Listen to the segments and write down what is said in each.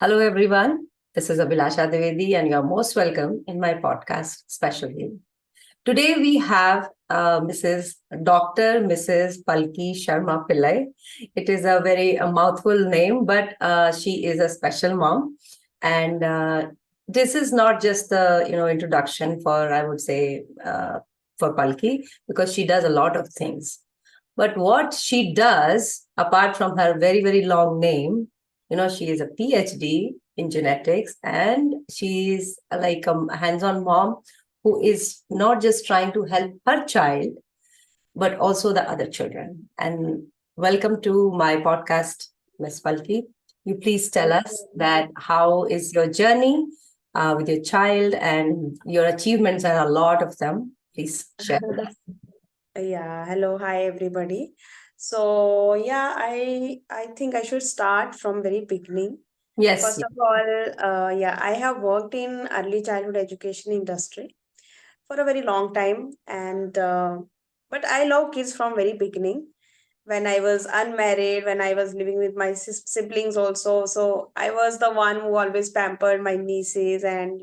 Hello, everyone. This is Abhilasha Dwivedi, and you're most welcome in my podcast, Specially. Today, we have Mrs. Dr. Mrs. Palki Sharma Pillai. It is a very mouthful name, but she is a special mom. And this is not just the introduction for, I would say, for Palki, because she does a lot of things. But what she does, apart from her very, very long name, she is a PhD in genetics, and she's like a hands-on mom who is not just trying to help her child, but also the other children. And welcome to my podcast, Ms. Palki. You please tell us that how is your journey with your child and your achievements, and a lot of them. Please share with us. Yeah, hello, hi everybody. So yeah, I think I should start from very beginning. Yes. First of all, yeah, I have worked in early childhood education industry for a very long time, and but I love kids from very beginning. When I was unmarried, when I was living with my siblings also, so I was the one who always pampered my nieces, and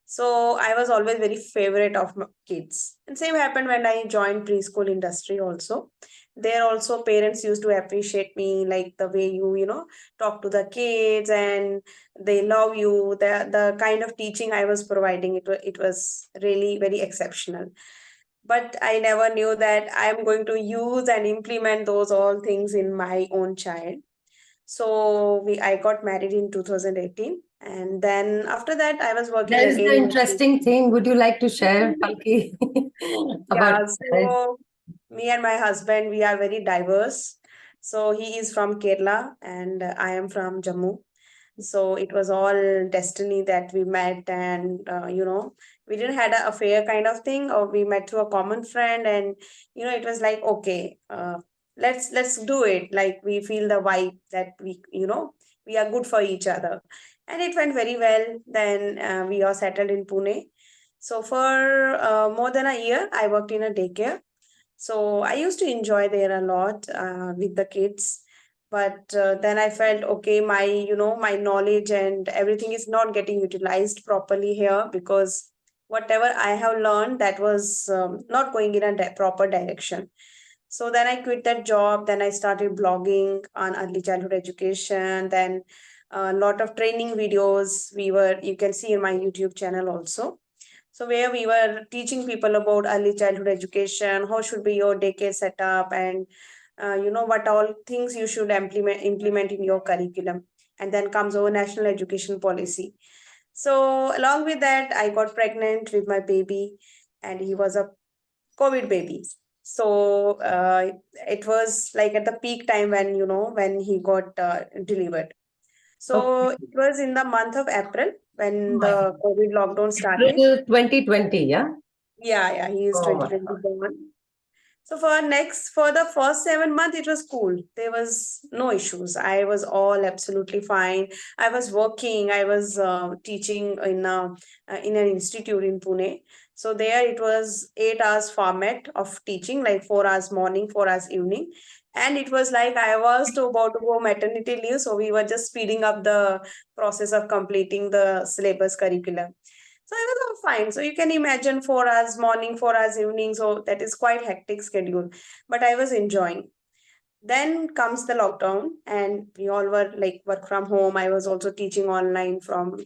so I was always very favorite of kids. And same happened when I joined preschool industry also. There also parents used to appreciate me, like the way you talk to the kids, and they love you. The kind of teaching I was providing, it was really very exceptional. But I never knew that I'm going to use and implement those all things in my own child. So I got married in 2018, and then after that I was working That is the again in interesting thing. Would you like to share, Palki, about yeah, marriage? so me and my husband, we are very diverse. So he is from Kerala and I am from Jammu. So it was all destiny that we met, and we didn't had an affair kind of thing, or we met through a common friend, and it was like, okay, let's do it. Like we feel the vibe that we are good for each other, and it went very well. Then we are settled in Pune. So for more than a year, I worked in a daycare. So I used to enjoy there a lot with the kids. But then I felt, okay, my knowledge and everything is not getting utilized properly here, because whatever I have learned, that was not going in a proper direction. So then I quit that job. Then I started blogging on early childhood education. Then a lot of training videos you can see in my YouTube channel also. So where we were teaching people about early childhood education, how should be your daycare setup, and what all things you should implement in your curriculum. And then comes our national education policy. So along with that, I got pregnant with my baby, and he was a COVID baby. So it was like at the peak time when when he got delivered. So Okay. it was in the month of April Oh when my the God. COVID lockdown started. April 2020, yeah? Yeah, he is Oh my 2020 God. born. So for the first 7 months, it was cool. There was no issues. I was all absolutely fine. I was working. I was teaching in an institute in Pune. So there it was 8 hours format of teaching, like 4 hours morning, 4 hours evening, and it was like I was about to go maternity leave. So we were just speeding up the process of completing the syllabus curriculum. So I was all fine. So you can imagine 4 hours morning, 4 hours evening. So that is quite hectic schedule. But I was enjoying. Then comes the lockdown, and we all were like work from home. I was also teaching online from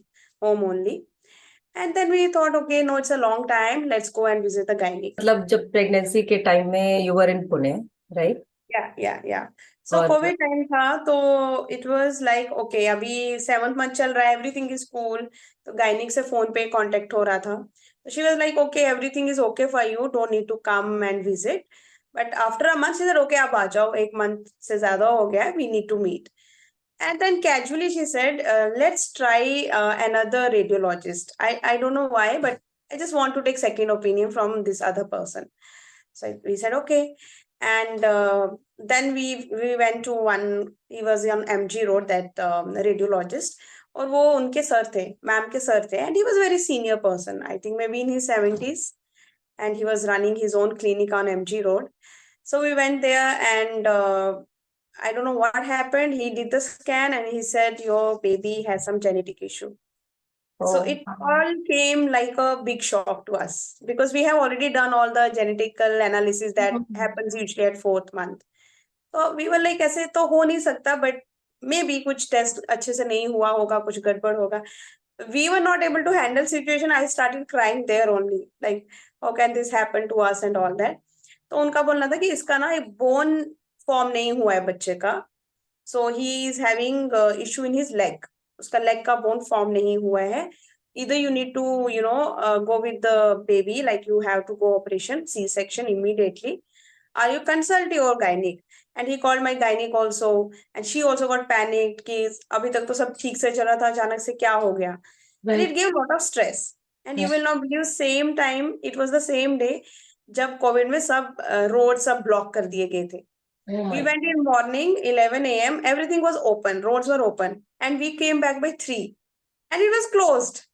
home only. And then we thought, okay, no, it's a long time. Let's go and visit the gynae. मतलब जब pregnancy के time में you were in Pune, right? Yeah. So और COVID time था, तो it was like okay, अभी 7th month चल रहा है, everything is cool. तो गायनिक से फोन पे कांटेक्ट हो रहा था. So she was like, okay, everything is okay for you, don't need to come and visit. But after a month, she said, okay, आप आ जाओ, 1 month से ज्यादा हो गया है, we need to meet. And then casually she said, let's try another radiologist. I don't know why, but I just want to take second opinion from this other person. So we said, okay. And then we went to one, he was on MG Road, that radiologist. और वो उनके sir थे, ma'am के sir थे, and he was a very senior person, I think maybe in his 70s, and he was running his own clinic on MG Road. So we went there, and I don't know what happened. He did the scan and he said, your baby has some genetic issue. So Oh, it all came like a big shock to us because we have already done all the genetical analysis that happens usually at 4th month. तो we were like ऐसे तो हो नहीं सकता, but maybe कुछ test अच्छे से नहीं हुआ होगा, कुछ गड़बड़ होगा. We were not able to handle situation. I started crying there only, like how can this happen to us and all that. तो उनका बोलना था कि इसका ना एक बोन फॉर्म नहीं हुआ है बच्चे का. So he is having issue in his leg. उसका leg का bone form नहीं हुआ है. Either you need to, go with the baby, like you have to go operation, C-section immediately. Are you consult your gynec? And he called my gynec also, and she also got panicked कि अभी तक तो सब ठीक से चला था, अचानक से क्या हो गया? And right. it gave a lot of stress. And you Yeah. will not believe, same time, it was the same day जब कोविड में सब रोड सब ब्लॉक कर दिए गए थे. Oh We my. went in morning, 11 a.m. Everything was open, roads were open, and we came back by 3, and it was closed.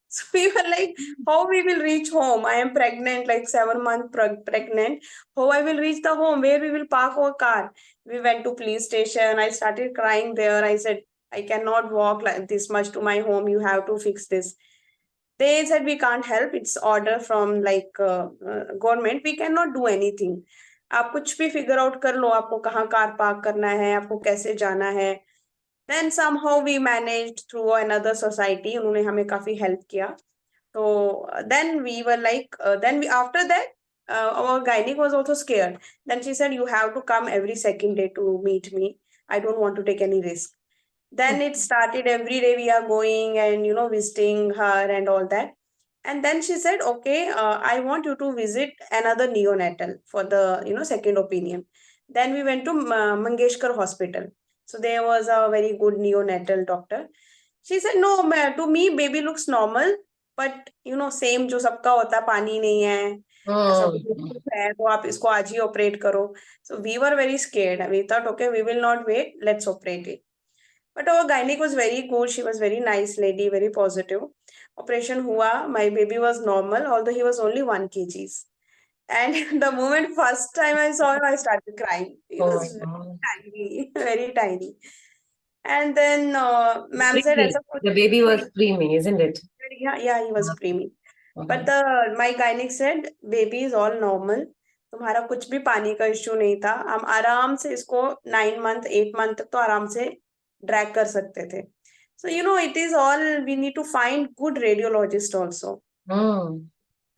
So we were like, how we will reach home? I am pregnant, like 7 month pregnant. How I will reach the home? Where we will park our car? We went to police station. I started crying there. I said, I cannot walk like this much to my home. You have to fix this. They said we can't help. It's order from like government. We cannot do anything. आप कुछ भी figure out कर लो, आपको कहाँ car park करना है, आपको कैसे जाना है. Then somehow we managed through another society. उन्होंने हमें काफी हेल्प किया. So then we were like, then we after that, our gynec was also scared. Then she said, you have to come every second day to meet me. I don't want to take any risk. Then it started, every day we are going and visiting her and all that. And then she said, okay, I want you to visit another neonatal for the second opinion. Then we went to Mangeshkar Hospital. So there was a very good neonatal doctor. She said, no, to me baby looks normal, but same जो सबका होता है, पानी नहीं है, ऐसा कुछ है, तो आप इसको आज ही ऑपरेट करो. So we were very scared. We thought, okay, we will not wait, let's operate it. But our gynec was very good. She was very nice lady, very positive. Operation hua. My baby was normal, although he was only 1 kg. And the moment first time I saw him, I started crying. He Oh my was God. tiny, very tiny. And then ma'am said, Preemie. "Aisa The baby was preemie, isn't it? yeah, he was preemie." But Uh-huh. my gynec said, baby is all normal. तुम्हारा कुछ भी पानी का issue नहीं था. हम आराम से इसको 9 मंथ 8 मंथ तक तो आराम से ड्रैग कर सकते थे. So it is all, we need to find good radiologist also. Mm.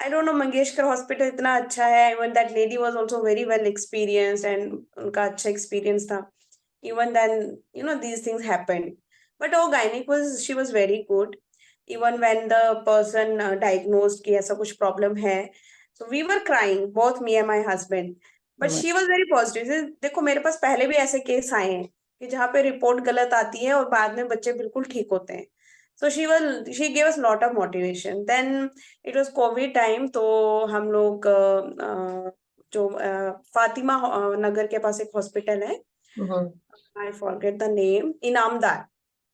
I don't know, Mangeshkar Hospital इतना अच्छा है. Even that lady was also very well experienced and उनका अच्छा experience था. Even then, these things happened. But our gynec she was very good. Even when the person diagnosed कि ऐसा कुछ problem है, so we were crying, both me and my husband. But Mm. she was very positive. She said, देखो मेरे पास पहले भी ऐसे case आए हैं कि जहाँ पे रिपोर्ट गलत आती है और बाद में बच्चे बिल्कुल ठीक होते हैं. So she gave us lot of motivation. Then it was COVID time, तो हम लोग जो फातिमा नगर के पास एक हॉस्पिटल है, Mhm. I forget the name, Inamdar.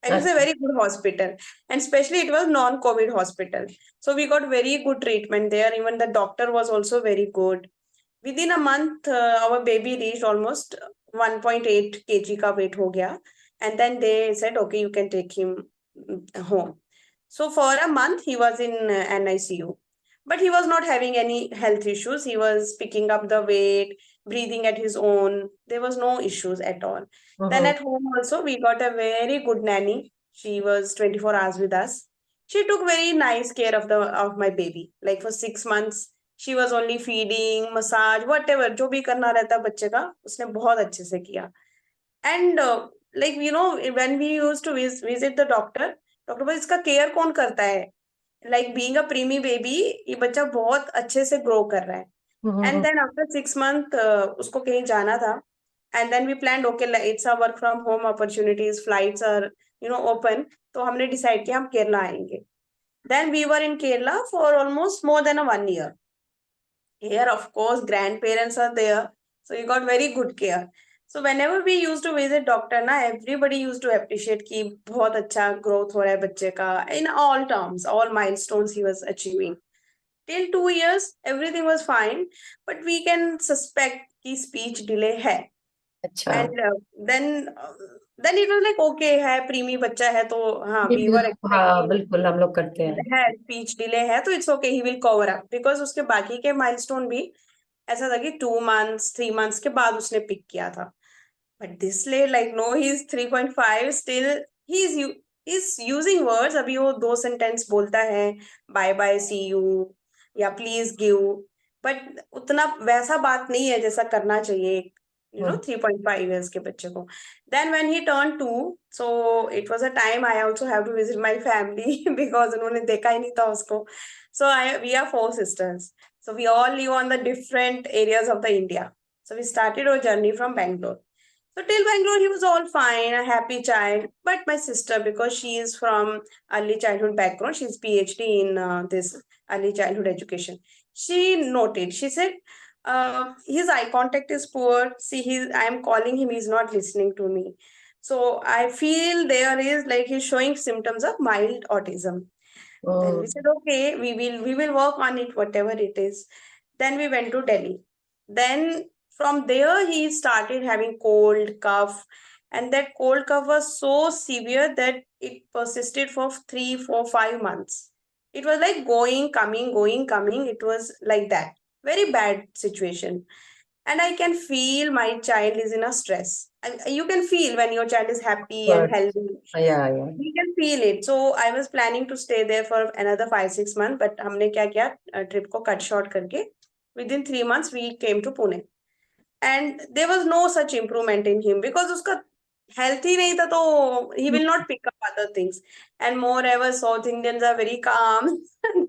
It is a अच्छा. very good hospital, and especially it was non-COVID hospital. So we got very good treatment there. Even the doctor was also very good. Within a month, our baby reached almost 1.8 kg का weight हो गया. And then they said, okay, you can take him home. So for a month, he was in NICU. But he was not having any health issues. He was picking up the weight, breathing at his own. There was no issues at all. Then Mhm. at home also, we got a very good nanny. She was 24 hours with us. She took very nice care of my baby. Like for 6 months, she was only feeding, massage, whatever. जो भी करना रहता बच्चे का, उसने बहुत अच्छे से किया. And like when we used to visit the doctor, doctor बोले इसका केयर कौन करता है. Like being a preemie baby, ये बच्चा बहुत अच्छे से ग्रो कर रहा है. And Mhm. Then after 6 month उसको कहीं जाना था. And then we plan, okay it's a work from home opportunities, flights are open. तो हमने डिसाइड किया हम केरला आएंगे. Then we were in Kerala for almost more than 1 year. Here, of course, grandparents are there, so you got very good care. So whenever we used to visit doctor ना, everybody used to appreciate कि बहुत अच्छा growth हो रहा है बच्चे का, in all terms, all milestones he was achieving. Till 2 years, everything was fine, but we can suspect कि speech delay है. अच्छा, and then it was like okay है, प्रीमी बच्चा है तो हाँ, ये वी वर हाँ एक्सपेक्टिंग बिल्कुल हम लोग करते हैं। है, स्पीच डिले है तो it's okay, he will cover up, because उसके बाकी के माइलस्टोन भी ऐसा था कि 2 मंथ्स 3 मंथ्स के बाद उसने पिक किया था। बट दिस ले like no, he is 3.5 still, he is using words, अभी वो 2 सेंटेंस बोलता है, बाय बाय सी यू या प्लीज गिव, बट उतना वैसा बात नहीं है जैसा करना चाहिए, 3.5 years के बच्चे को। Then when he turn 2, so it was a time I also have to visit my family because उन्होंने देखा ही नहीं था उसको। So I we are 4 sisters, so we all live on the different areas of the India. So we started our journey from Bangalore. So till Bangalore, he was all fine, a happy child. But my sister, because she is from early childhood background, she's PhD in this early childhood education. She noted, she said, his eye contact is poor. See, I am calling him, he's not listening to me. So I feel there is like he's showing symptoms of mild autism. Then we said, okay, we will work on it, whatever it is. Then we went to Delhi. Then from there he started having cold, cough, and that cold cough was so severe that it persisted for 3, 4, 5 months. It was like going, coming, going, coming. It was like that. Very bad situation. And I can feel my child is in a stress. And you can feel when your child is happy and healthy, या we can feel it. So I was planning to stay there for another 5, 6 months, but हमने क्या किया, trip को cut short करके within 3 months we came to Pune, and there was no such improvement in him because उसका health ही नहीं था, तो he will not pick up other things. And moreover, South Indians are very calm.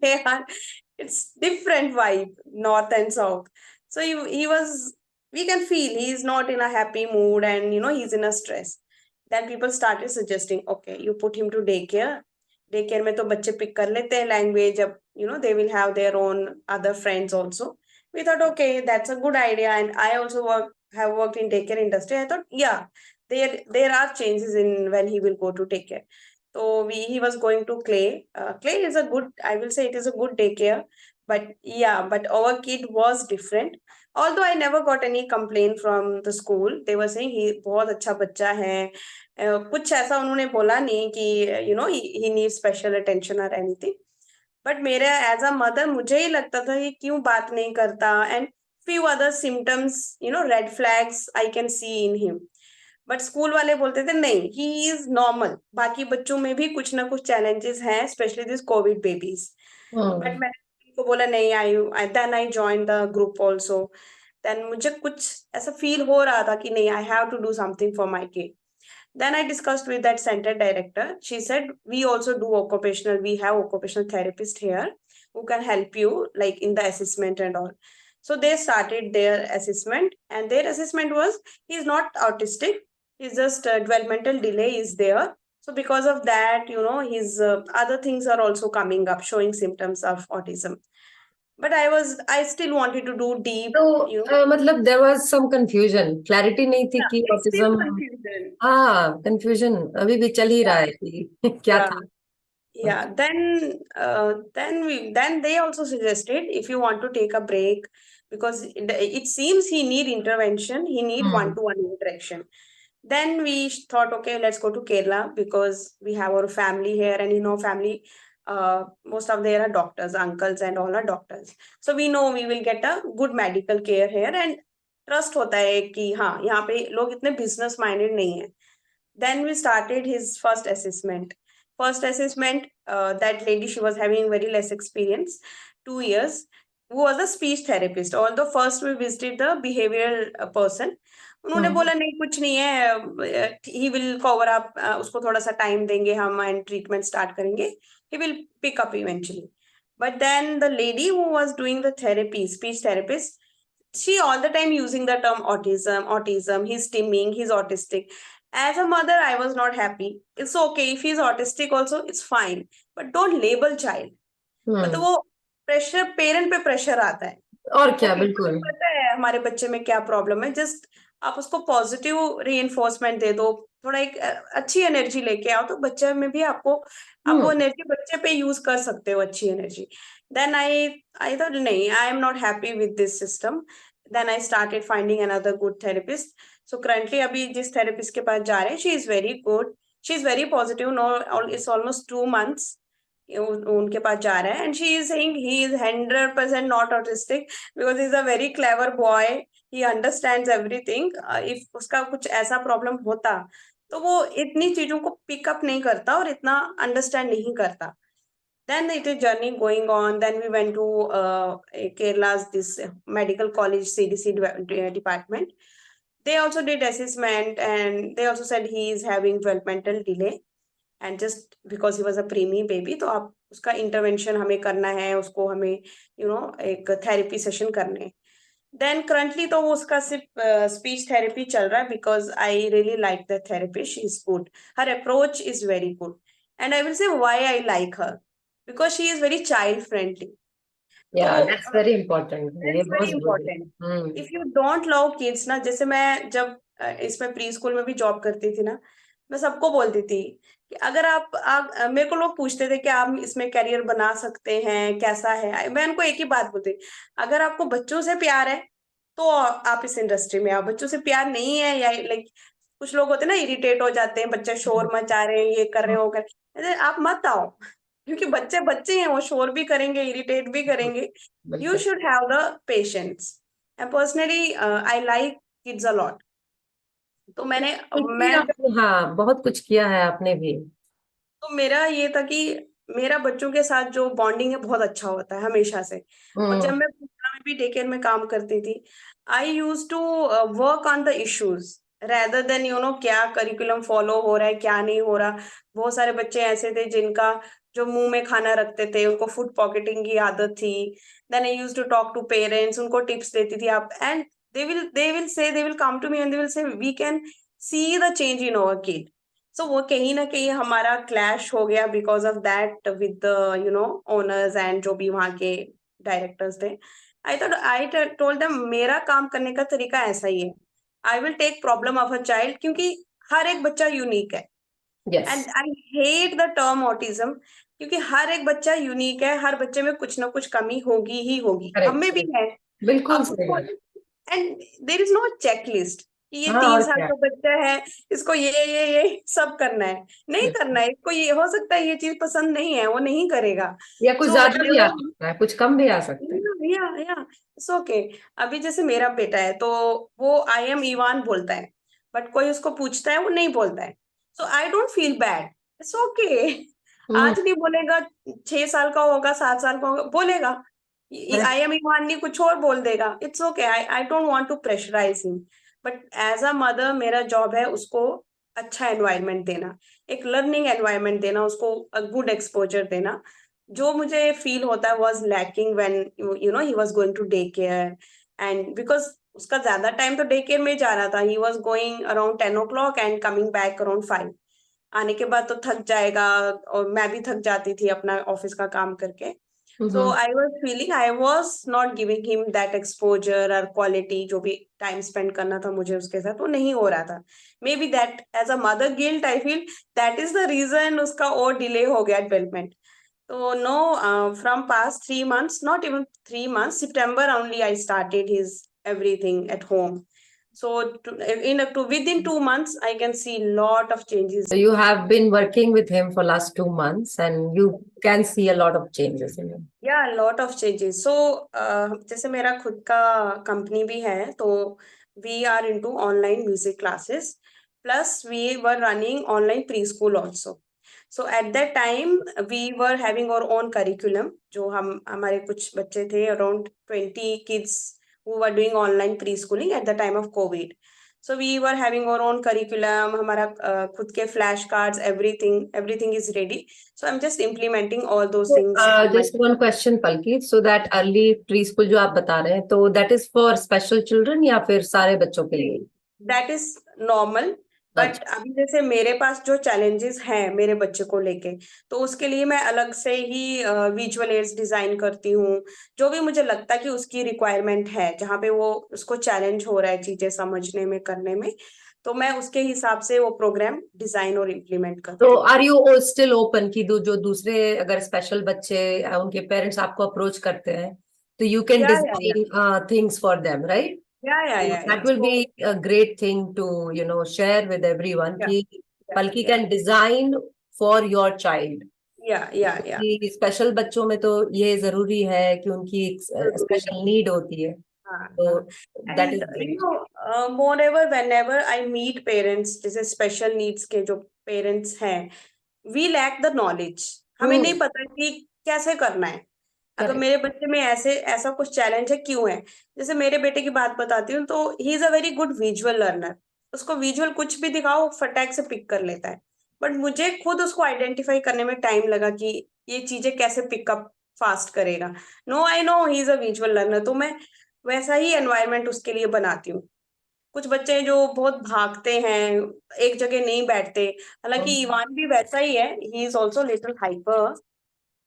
They are, it's different vibe, north and south. So he was, we can feel he is not in a happy mood, and he's in a stress. Then people started suggesting, okay, you put him to daycare. Daycare में तो बच्चे pick कर लेते हैं language, अब they will have their own other friends also. We thought, okay, that's a good idea, and I also have worked in daycare industry. I thought, yeah, there are changes in when he will go to daycare. So he was going to Clay. Clay is a good, I will say it is a good daycare, but yeah, but our kid was different. Although I never got any complaint from the school, they were saying he बहुत अच्छा बच्चा है. कुछ ऐसा उन्होंने बोला नहीं कि he needs special attention or anything. But मेरे एज अ मदर मुझे ही लगता था कि क्यों बात नहीं करता, and few other symptoms, red flags I can see in him. But school वाले बोलते थे नहीं, ही इज नॉर्मल, बाकी बच्चों में भी कुछ ना कुछ चैलेंजेस हैं, specially this covid babies. But मैंने उनको बोला नहीं, I then I join the group also. Then मुझे कुछ ऐसा फील हो रहा था कि नहीं, I have to do something for my kid. Then I discussed with that center director. She said, we also do occupational, we have occupational therapist here who can help you like in the assessment and all. So they started their assessment, and their assessment was he's not autistic, he's just developmental delay is there. So because of that, his other things are also coming up, showing symptoms of autism. But I still wanted to do deep, तो मतलब there was some confusion, clarity नहीं थी कि it's still autism. confusion. हाँ confusion अभी भी चल ही रहा Yeah, है कि क्या yeah. था। Yeah, then they also suggested if you want to take a break, because it seems he need intervention, he need hmm one-to-one interaction. Then we thought, okay, let's go to Kerala because we have our family here, and family, most of them are doctors, uncles and all are doctors. So we know we will get a good medical care here, and trust होता है कि हाँ यहाँ पे लोग इतने business minded नहीं है. Then we started his first assessment. First assessment, that lady, she was having very less experience, 2 years, who was a speech therapist. Although first we visited the behavioral person, उन्होंने हम्म बोला नहीं कुछ नहीं है, he will cover up, उसको थोड़ा सा time देंगे हम and treatment start करेंगे, he will pick up eventually. But then the lady who was doing the therapy, speech therapist, she all the time using the term autism, he's stimming, he's autistic. As a mother, I was not happy. It's okay if he's autistic also, it's fine, but don't label child. मतलब हम्म वो pressure, parent पे pressure आता है. और क्या okay, बिल्कुल। पता है हमारे बच्चे में क्या प्रॉब्लम है, जस्ट आप उसको पॉजिटिव रीइंफोर्समेंट दे दो, थोड़ा एक अच्छी एनर्जी लेके आओ, तो बच्चे में भी आप वो हम्म एनर्जी बच्चे पे यूज कर सकते हो, अच्छी एनर्जी. देन आई थॉट नहीं, I am not happy with this system. Then I started finding another good therapist. So currently अभी जिस थेरेपिस्ट के पास जा रहे हैं, she is very good, she is very positive, no it's almost 2 months उनके पास जा रहा है, and she is saying he is 100% not autistic, because he is a very clever boy, he understands everything. If उसका कुछ ऐसा problem होता तो वो इतनी चीजों को पिकअप नहीं करता और इतना अंडरस्टैंड नहीं करता। Then it is journey going on. Then we went to Kerala's this medical college CDC department. They also did assessment and they also said he is having developmental delay. And just because he was a preemie baby, तो आप उसका intervention हमें करना है, उसको हमें एक therapy session करने हैं। Then currently तो वो उसका सिर्फ speech therapy चल रहा है, because I really like the therapist. She is good. Her approach is very good. And I will say why I like her. Because she is very child friendly. Yeah, तो that's very important. ये that's very बहुत जरूरी important. है। If you don't love kids ना, जैसे मैं जब इसमें प्री स्कूल में भी जॉब करती थी ना, मैं सबको बोलती थी कि अगर आप मेरे को लोग पूछते थे कि आप इसमें करियर बना सकते हैं, कैसा है, मैं उनको एक ही बात बोलती, अगर आपको बच्चों से प्यार है तो आप इस इंडस्ट्री में आओ, बच्चों से प्यार नहीं है या लाइक कुछ लोग होते हैं ना, इरिटेट हो जाते हैं, बच्चे शोर मचा रहे हैं, ये कर रहे हैं, वो कर रहे हैं, आप मत आओ, क्योंकि बच्चे बच्चे हैं, वो शोर भी करेंगे, इरिटेट भी करेंगे। You बिल्कुल। should have the patience. And personally, I like kids a lot. तो क्योंकि मैं आप, हाँ, बहुत कुछ किया है आपने भी। तो मेरा ये था कि मेरा बच्चों के साथ जो बॉन्डिंग है बहुत अच्छा होता है हमेशा से। और जब मैं पूना में भी डे केयर में काम करती थी, I use to work on the issues rather than क्या करिकुलम फॉलो हो रहा है, क्या नहीं हो रहा। बहुत सारे बच्चे ऐसे थे जिनका जो मुंह में खाना रखते थे, उनको फूड पॉकेटिंग की आदत थी। Then I use to talk to parents, उनको टिप्स देती थी आप, and they will come to me and they will say we can see the change in our kid. So वो कहीं ना कहीं हमारा क्लैश हो गया because of that with the owners and जो भी वहाँ के डायरेक्टर्स थे। आई टोल्ड देम मेरा काम करने का तरीका ऐसा ही है, I will take problem of a child, क्योंकि हर एक बच्चा यूनिक है। Yes, and I hate the term autism, क्योंकि हर एक बच्चा यूनिक है, हर बच्चे में कुछ ना कुछ कमी होगी ही होगी, हम करेक्ट में भी करेक्ट, है। बिल्कुल अब सही बात। And there is no checklist कि ये हाँ, तीन और साल क्या। का बच्चा है, इसको ये सब करना है, नहीं करना है, इसको ये हो सकता है, ये चीज पसंद नहीं है, वो नहीं करेगा। या कुछ सो ज्यादा भी आ व्हेनेवर सकता है, कुछ कम भी आ सकता है। या इट्स ओके। अभी जैसे मेरा बेटा है तो वो आई एम ईवान बोलता है, बट कोई उसको पूछता है वो नहीं बोलता है, so I don't feel bad, it's okay. Hmm. आज नहीं बोलेगा, 6 साल का होगा, 7 साल का होगा, बोलेगा correct। आई एम ईवान, नहीं कुछ और बोल देगा, it's okay. I don't want to pressurise him, but as a mother मेरा जॉब है उसको अच्छा एनवायरनमेंट देना, एक लर्निंग एनवायरनमेंट देना, उसको गुड एक्सपोजर देना। जो मुझे फील होता है was lacking when he was going to day care, and because उसका ज्यादा टाइम तो डे केयर में जा रहा था, ही was going around 10 o'clock and coming back around 5। आने के बाद तो थक जाएगा, और मैं भी थक जाती थी अपना ऑफिस का काम करके। So hmm. I was feeling I was not giving him that exposure और क्वालिटी, जो भी टाइम स्पेंड करना था मुझे उसके साथ, वो नहीं हो रहा था। Maybe that as a mother guilt I feel that is the reason उसका और डिले हो गया development. So no, from past 3 months, not even 3 months, September only I started his everything at home. So within 2 months, I can see lot of changes. So you have been working with him for last 2 months and you can see a lot of changes in him. Yeah, lot of changes. So जैसे मेरा खुद का company भी है, तो we are into online music classes. Plus we were running online preschool also. So at that time we were having our own curriculum, जो हमारे कुछ बच्चे थे, around 20 kids who were doing online preschooling at the time of COVID. So we were having our own curriculum, हमारा खुद के flash cards, everything is ready. So I'm just implementing all those So, things on my. just one question, Palki. So that early preschool जो आप बता रहे हैं, तो that is for special children या फिर सारे बच्चों के लिए? That is normal. बट अच्छा। अभी जैसे मेरे पास जो चैलेंजेस हैं मेरे बच्चे को लेके, तो उसके लिए मैं अलग से ही विजुअल एड्स डिजाइन करती हूँ। जो भी मुझे लगता है कि उसकी रिक्वायरमेंट है, जहाँ पे वो उसको चैलेंज हो रहा है चीजें समझने में, करने में, तो मैं उसके हिसाब से वो प्रोग्राम डिजाइन और इम्प्लीमेंट तो करती हूँ। आर यू स्टिल ओपन की जो दूसरे अगर स्पेशल बच्चे उनके पेरेंट्स आपको अप्रोच करते हैं तो यू कैन या design things for them, right? Yeah. That will be a great thing to, share with everyone Yeah, कि yeah, Palki yeah, can design for your child. yeah. कि special बच्चों में तो ये जरूरी है कि उनकी जरूरी है। स्पेशल नीड होती है, तो हाँ। That is and great. moreover whenever I meet parents जैसे स्पेशल नीड्स के जो पेरेंट्स हैं, वी लैक द नॉलेज, हमें नहीं पता कि कैसे करना है। अगर करेक्ट. मेरे बच्चे में ऐसे ऐसा कुछ चैलेंज है, क्यों है? जैसे मेरे बेटे की बात बताती हूँ, तो ही is a very good visual learner. उसको विजुअल कुछ भी दिखाओ फटाक से पिक कर लेता है। बट मुझे खुद उसको आइडेंटिफाई करने में टाइम लगा कि ये चीजें कैसे पिकअप फास्ट करेगा। No, I know he is a visual learner, तो मैं वैसा ही एनवायरनमेंट उसके लिए बनाती हूँ। कुछ बच्चे हैं जो बहुत भागते हैं, एक जगह नहीं बैठते। हालांकि ईवान भी वैसा ही है, ही is also little hyper,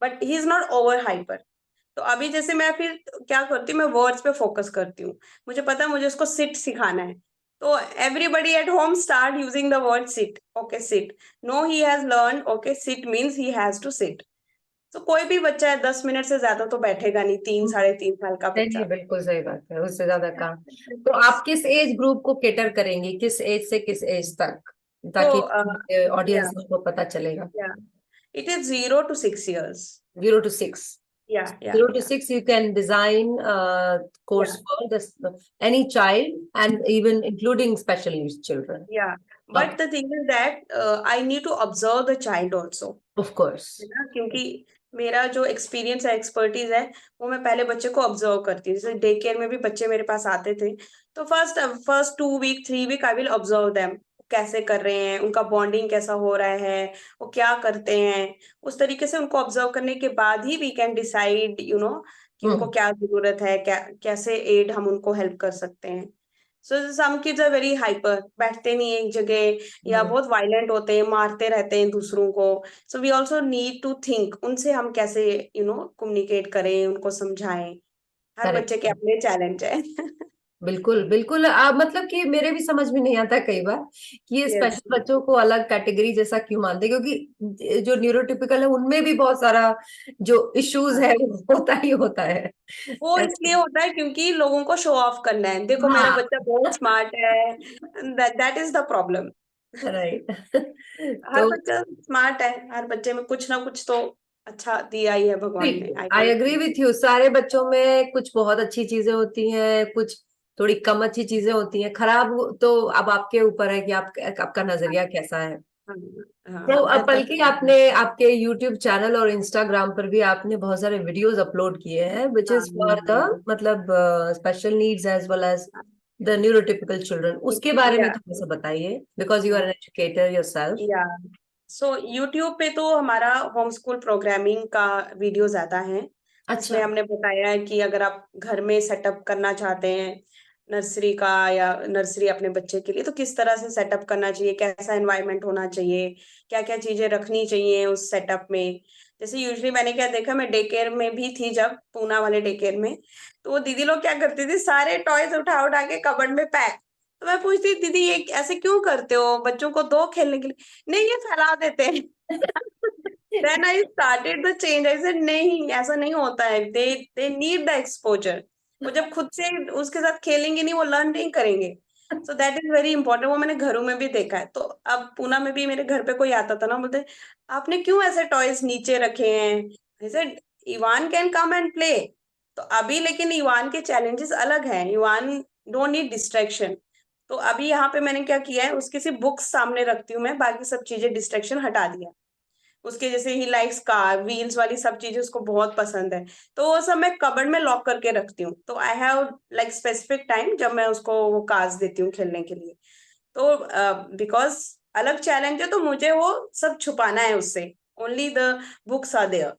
but he is not over hyper. तो अभी जैसे मैं फिर क्या करती हूँ, मैं वर्ड्स पे फोकस करती हूँ। मुझे पता है मुझे उसको सिट सिखाना है, तो everybody at home start using the word sit. Okay sit, no he has learn, okay sit means he has to sit. तो कोई भी बच्चा है 10 मिनट से ज्यादा तो बैठेगा नहीं, 3 साढ़े 3 साल का नहीं नहीं, बच्चा। बिल्कुल सही बात है, उससे ज्यादा काम. तो आप किस एज ग्रुप को केटर करेंगे, किस एज से किस एज तक, तो ताकि या ऑडियंस को पता चलेगा? या it is 0 to 6 years. 0 to 6. या 0 to 6 you can design a या course for this any child, and even including special needs children. या Okay, but the thing is that I need to observe the child also, of course. है ना? क्योंकि मेरा जो experience है, expertise है, वो मैं पहले बच्चे को ऑब्जर्व करती हूँ। जैसे डे केयर में भी बच्चे मेरे पास आते थे, तो first first 2 week 3 week I will observe them, कैसे कर रहे हैं, उनका बॉन्डिंग कैसा हो रहा है, वो क्या करते हैं। उस तरीके से उनको ऑब्जर्व करने के बाद ही वी कैन डिसाइड कि उनको Hmm. क्या जरूरत है, क्या कैसे एड हम उनको हेल्प कर सकते हैं। So some kids are very hyper, बैठते नहीं एक जगह, या Hmm. बहुत वायलेंट होते हैं, मारते रहते हैं दूसरों को। So we also need to think उनसे हम कैसे कम्युनिकेट करें, उनको समझाएं। हर Correct. बच्चे के अपने चैलेंज है। बिल्कुल बिल्कुल, मतलब कि मेरे भी समझ में नहीं आता कई बार कि ये यस, स्पेशल बच्चों को अलग कैटेगरी जैसा क्यों मानते हैं, क्योंकि जो न्यूरोटिपिकल है उनमें भी बहुत सारा जो इश्यूज है वो होता ही होता है. वो ऐसे. इसलिए होता है क्योंकि लोगों को शो ऑफ करना है, देखो मेरा हाँ. बच्चा बहुत स्मार्ट है। That is the problem. Right. हर तो बच्चा स्मार्ट है, हर बच्चे में कुछ ना कुछ तो अच्छा दिया ही है भगवान ने, I I agree don't. With you, सारे बच्चों में कुछ बहुत अच्छी चीजें होती हैं, कुछ थोड़ी कम अच्छी चीजें होती हैं, खराब तो अब आपके ऊपर है कि आपका नजरिया कैसा है. हाँ तो हाँ, अब बल्कि आपने आपके यूट्यूब चैनल और इंस्टाग्राम पर भी आपने बहुत सारे वीडियोस अपलोड किए हैं विच हाँ इज फॉर द मतलब special needs as well as the neurotypical children, उसके बारे में या थोड़ा सा बताइए, because you are an educator yourself. या सो यूट्यूब पे तो हमारा होम स्कूल प्रोग्रामिंग का वीडियो ज्यादा है, जिसमें अच्छा. हमने बताया है कि अगर आप घर में सेटअप करना चाहते हैं नर्सरी का, या नर्सरी अपने बच्चे के लिए, तो किस तरह से सेटअप करना चाहिए, कैसा एनवायरनमेंट होना चाहिए, क्या क्या चीजें रखनी चाहिए उस सेटअप में। जैसे यूजली मैंने क्या देखा, मैं डे केयर में भी थी जब, पूना वाले डे केयर में, तो वो दीदी लोग क्या करती थी, सारे टॉयज उठा उठा के कबर्ड में पैक। तो मैं पूछती, दीदी ये ऐसे क्यों करते हो, बच्चों को दो खेलने के लिए। नहीं, ये फैला देते हैं। Then I started the change, I said नहीं, ऐसा नहीं होता है, दे नीड द एक्सपोजर। वो जब खुद से उसके साथ खेलेंगे नहीं, वो लर्न नहीं करेंगे। So that is very important, वो मैंने घरों में भी देखा है। तो अब पूना में भी मेरे घर पे कोई आता था ना, बोलते आपने क्यों ऐसे टॉयज नीचे रखे हैं। I said Ivan can come and play. तो अभी लेकिन इवान के चैलेंजेस अलग हैं, इवान डोंट नीड डिस्ट्रैक्शन। तो अभी यहाँ पे मैंने क्या किया है, उसकी सिर्फ बुक्स सामने रखती हूँ मैं, बाकी सब चीजें डिस्ट्रैक्शन हटा दिया। उसके जैसे ही लाइक्स कार व्हील्स वाली सब चीजें उसको बहुत पसंद है, तो वो सब मैं कबर्ड में लॉक करके रखती हूँ। तो I have like specific time जब मैं उसको वो कार्स देती हूँ खेलने के लिए। तो बिकॉज अलग चैलेंज है, तो मुझे वो सब छुपाना है उससे, only the books are there.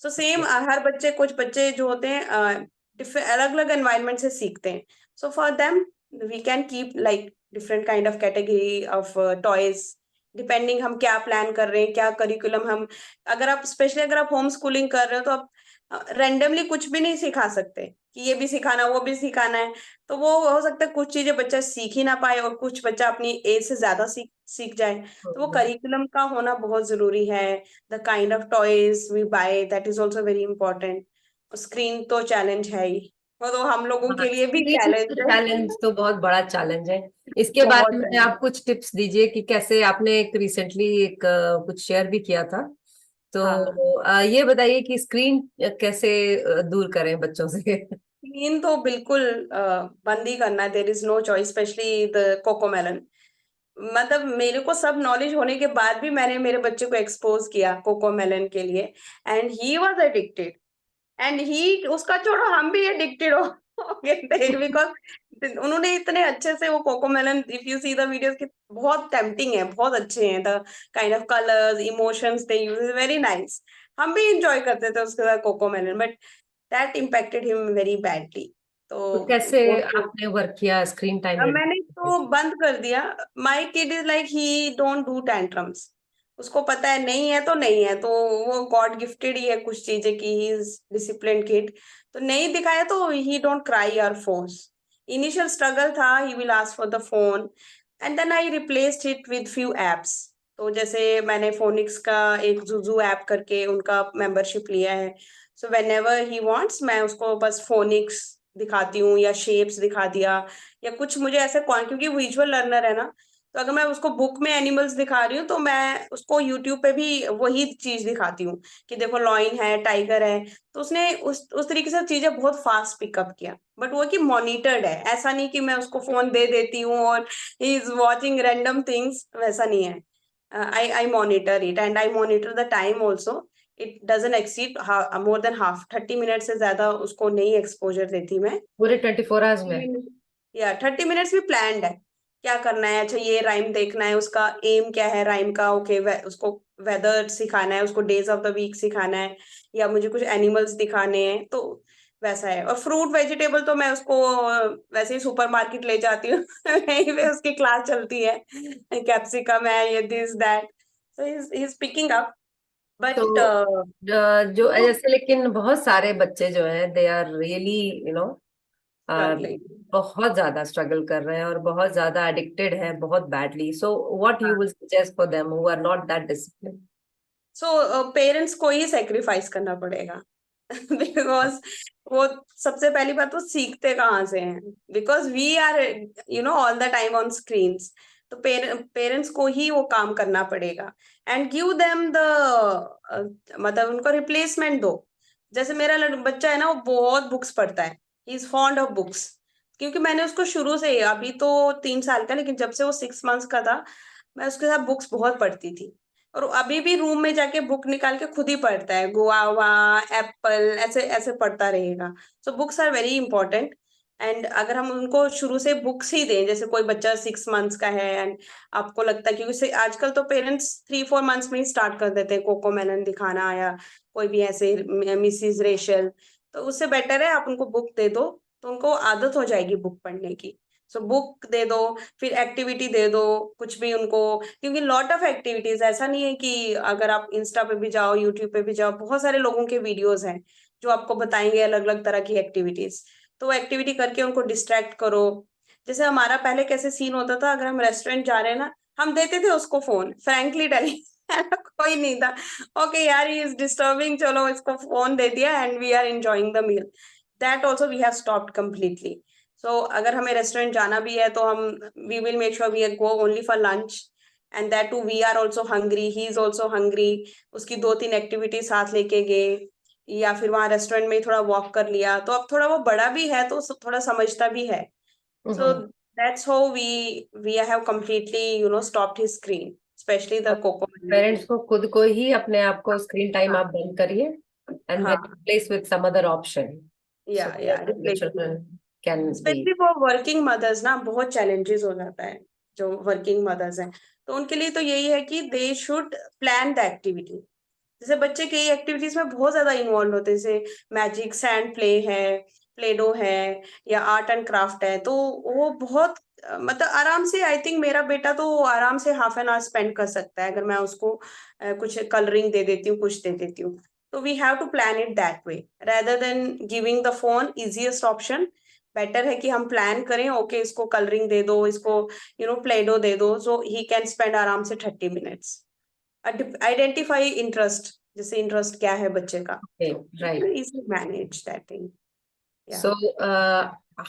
So same हर बच्चे, कुछ बच्चे जो होते हैं अलग अलग एनवायरनमेंट से सीखते हैं। So for them we can keep like different kind of category of toys, depending हम क्या प्लान कर रहे हैं, क्या करिकुलम हम। अगर आप स्पेशली अगर आप होम स्कूलिंग कर रहे हो, तो आप रेंडमली कुछ भी नहीं सिखा सकते कि ये भी सिखाना वो भी सिखाना है। तो वो हो सकता है कुछ चीजें बच्चा सीख ही ना पाए, और कुछ बच्चा अपनी एज से ज्यादा सीख सीख जाए। तो वो करिकुलम का होना बहुत जरूरी है। The kind of toys we buy, that is also very important. Screen तो चैलेंज है ही। तो हम लोगों हाँ, के लिए भी स्क्रीन चैलेंज है, चैलेंज तो बहुत बड़ा चैलेंज है। इसके बारे बहुत में चैलेंज। आप कुछ टिप्स दीजिए कि कैसे, आपने एक रिसेंटली एक कुछ शेयर भी किया था, हाँ, तो ये बताइए कि स्क्रीन कैसे दूर करें बच्चों से। नींद तो बिल्कुल बंद ही करना है, there is no choice, specially the Cocomelon. मतलब मेरे को सब नॉलेज होने के बाद भी मैंने मेरे बच्चे को एक्सपोज किया कोकोमेलन के लिए, and he was addicted. And he उसका छोड़ो, हम भी एडिक्टेड हो गए थे, बिकॉज उन्होंने इतने अच्छे से वो CoComelon, if you see the videos, की बहुत टेम्पटिंग है, बहुत अच्छे हैं, the kind of colours, emotions they use is very nice. हम भी इंजॉय करते थे उसके साथ CoComelon, but that impacted him very badly. तो तो कैसे वो तो आपने वर्क किया स्क्रीन टाइम अब मैंने रिड्यूस? तो बंद कर दिया। My kid is like he don't do tantrums. उसको पता है नहीं है तो नहीं है, तो वो गॉड गिफ्टेड ही है कुछ चीजें की ही इज डिसिप्लिन किड। तो नहीं दिखाया तो ही डोंट क्राई और फोर्स। इनिशियल स्ट्रगल था, he will ask for the phone, and then I replaced it with few apps. तो जैसे मैंने फोनिक्स का एक जुजू ऐप करके उनका मेंबरशिप लिया है। So when ever he wants, मैं उसको बस फोनिक्स दिखाती हूँ या शेप्स दिखा दिया, या कुछ मुझे ऐसे क्योंकि विजुअल लर्नर है ना, तो अगर मैं उसको बुक में एनिमल्स दिखा रही हूँ तो मैं उसको यूट्यूब पे भी वही चीज दिखाती हूँ कि देखो लॉइन है, टाइगर है। तो उसने उस तरीके से चीजें बहुत फास्ट पिकअप किया, बट वो कि मॉनिटर्ड है, ऐसा नहीं कि मैं उसको फोन दे देती हूँ और he is watching random things, वैसा नहीं है। आई monitor it and I monitor the time also. It doesn't exceed more than half, 30 minute से ज्यादा उसको नहीं एक्सपोजर देती मैं। पूरे 24 आवर्स में? या 30 मिनट्स भी प्लान्ड है, क्या करना है, अच्छा ये राइम देखना है, उसका एम क्या है राइम का, ओके उसको वेदर सिखाना है, उसको डेज ऑफ द वीक सिखाना है, या मुझे कुछ एनिमल्स दिखाने हैं, तो वैसा है। और फ्रूट वेजिटेबल तो मैं उसको वैसे ही सुपरमार्केट ले जाती हूँ वहीं पे उसकी क्लास चलती है, कैप्सिकम है, ये this that, so he is picking up, तो बट जो जैसे, लेकिन बहुत सारे बच्चे जो हैं they are really, you know, struggling. बहुत ज्यादा स्ट्रगल कर रहे हैं और बहुत ज्यादा एडिक्टेड हैं बहुत badly. So what you will suggest for them who are not that discipline? So parents को ही सेक्रीफाइस करना पड़ेगा बिकॉज वो सबसे पहली बात तो सीखते कहाँ से हैं, because we are all the time on screens. तो पेरेंट्स को ही वो काम करना पड़ेगा, एंड गिव देम द मतलब उनको रिप्लेसमेंट दो। जैसे मेरा बच्चा है ना, वो बहुत बुक्स पढ़ता है, he is fond of books, क्योंकि मैंने उसको शुरू से ही, अभी तो 3 साल का, लेकिन जब से वो 6 मंथ्स का था, मैं उसके साथ बुक्स बहुत पढ़ती थी। और अभी भी रूम में जाके बुक निकाल के खुद ही पढ़ता है, गुआवा, एप्पल, ऐसे ऐसे पढ़ता रहेगा। So books are very important. And अगर हम उनको शुरू से बुक्स ही दें, जैसे कोई बच्चा 6 मंथ्स का है एंड आपको लगता है, क्योंकि आजकल तो पेरेंट्स 3-4 मंथ्स में ही स्टार्ट कर देते हैं कोको मेलन दिखाना, या कोई भी ऐसे मिसिज रेशल। तो उससे बेटर है आप उनको बुक दे दो, तो उनको आदत हो जाएगी बुक पढ़ने की। सो बुक दे दो, फिर एक्टिविटी दे दो, कुछ भी उनको, क्योंकि लॉट ऑफ एक्टिविटीज, ऐसा नहीं है कि अगर आप इंस्टा पे भी जाओ, यूट्यूब पे भी जाओ, बहुत सारे लोगों के वीडियोस हैं जो आपको बताएंगे अलग अलग तरह की एक्टिविटीज। तो वो एक्टिविटी करके उनको डिस्ट्रैक्ट करो। जैसे हमारा पहले कैसे सीन होता था, अगर हम रेस्टोरेंट जा रहे हैं ना, हम देते थे उसको फोन, फ्रैंकली टेलिंग कोई नहीं था, ओके यार ही इज डिस्टर्बिंग, चलो इसको फोन दे दिया and we are enjoying the meal. That also we have stopped completely. So अगर हमें रेस्टोरेंट जाना भी है तो हम, we will make sure we go only for lunch, and that too we are also hungry, he is also hungry. उसकी 2-3 activity साथ लेके गए, या फिर वहां रेस्टोरेंट में ही थोड़ा वॉक कर लिया, तो अब थोड़ा वो बड़ा भी है तो थोड़ा समझता भी है। So that's how we have completely stopped his screen, specially the Coco. Parents को खुद को ही, अपने आप को स्क्रीन टाइम आप हाँ, बंद करिए एंड देन हाँ, replace with some other option so या that the replace. Children can be. Specially for working mothers ना बहुत चैलेंजेस हो जाता है, जो वर्किंग मदर्स हैं, तो उनके लिए तो यही है कि they should plan the activity. जैसे बच्चे कई एक्टिविटीज में बहुत ज्यादा इन्वॉल्व होते हैं, जैसे मैजिक सैंड प्ले है, प्लेडो है, या आर्ट एंड क्राफ्ट है, तो वो बहुत मतलब आराम से, आई थिंक मेरा बेटा तो आराम से हाफ एन आवर स्पेंड कर सकता है, अगर मैं उसको कुछ कलरिंग दे देती हूँ, कुछ दे देती हूँ। तो we have to plan it that way rather than giving the phone easiest option. Better है कि हम प्लान करें, ओके इसको कलरिंग दे दो, इसको प्लेडो दे दो, सो ही कैन स्पेंड आराम से 30 मिनट्स। आइडेंटिफाई इंटरेस्ट, जैसे इंटरेस्ट क्या है बच्चे का, right. Easy manage that thing. Yeah. So,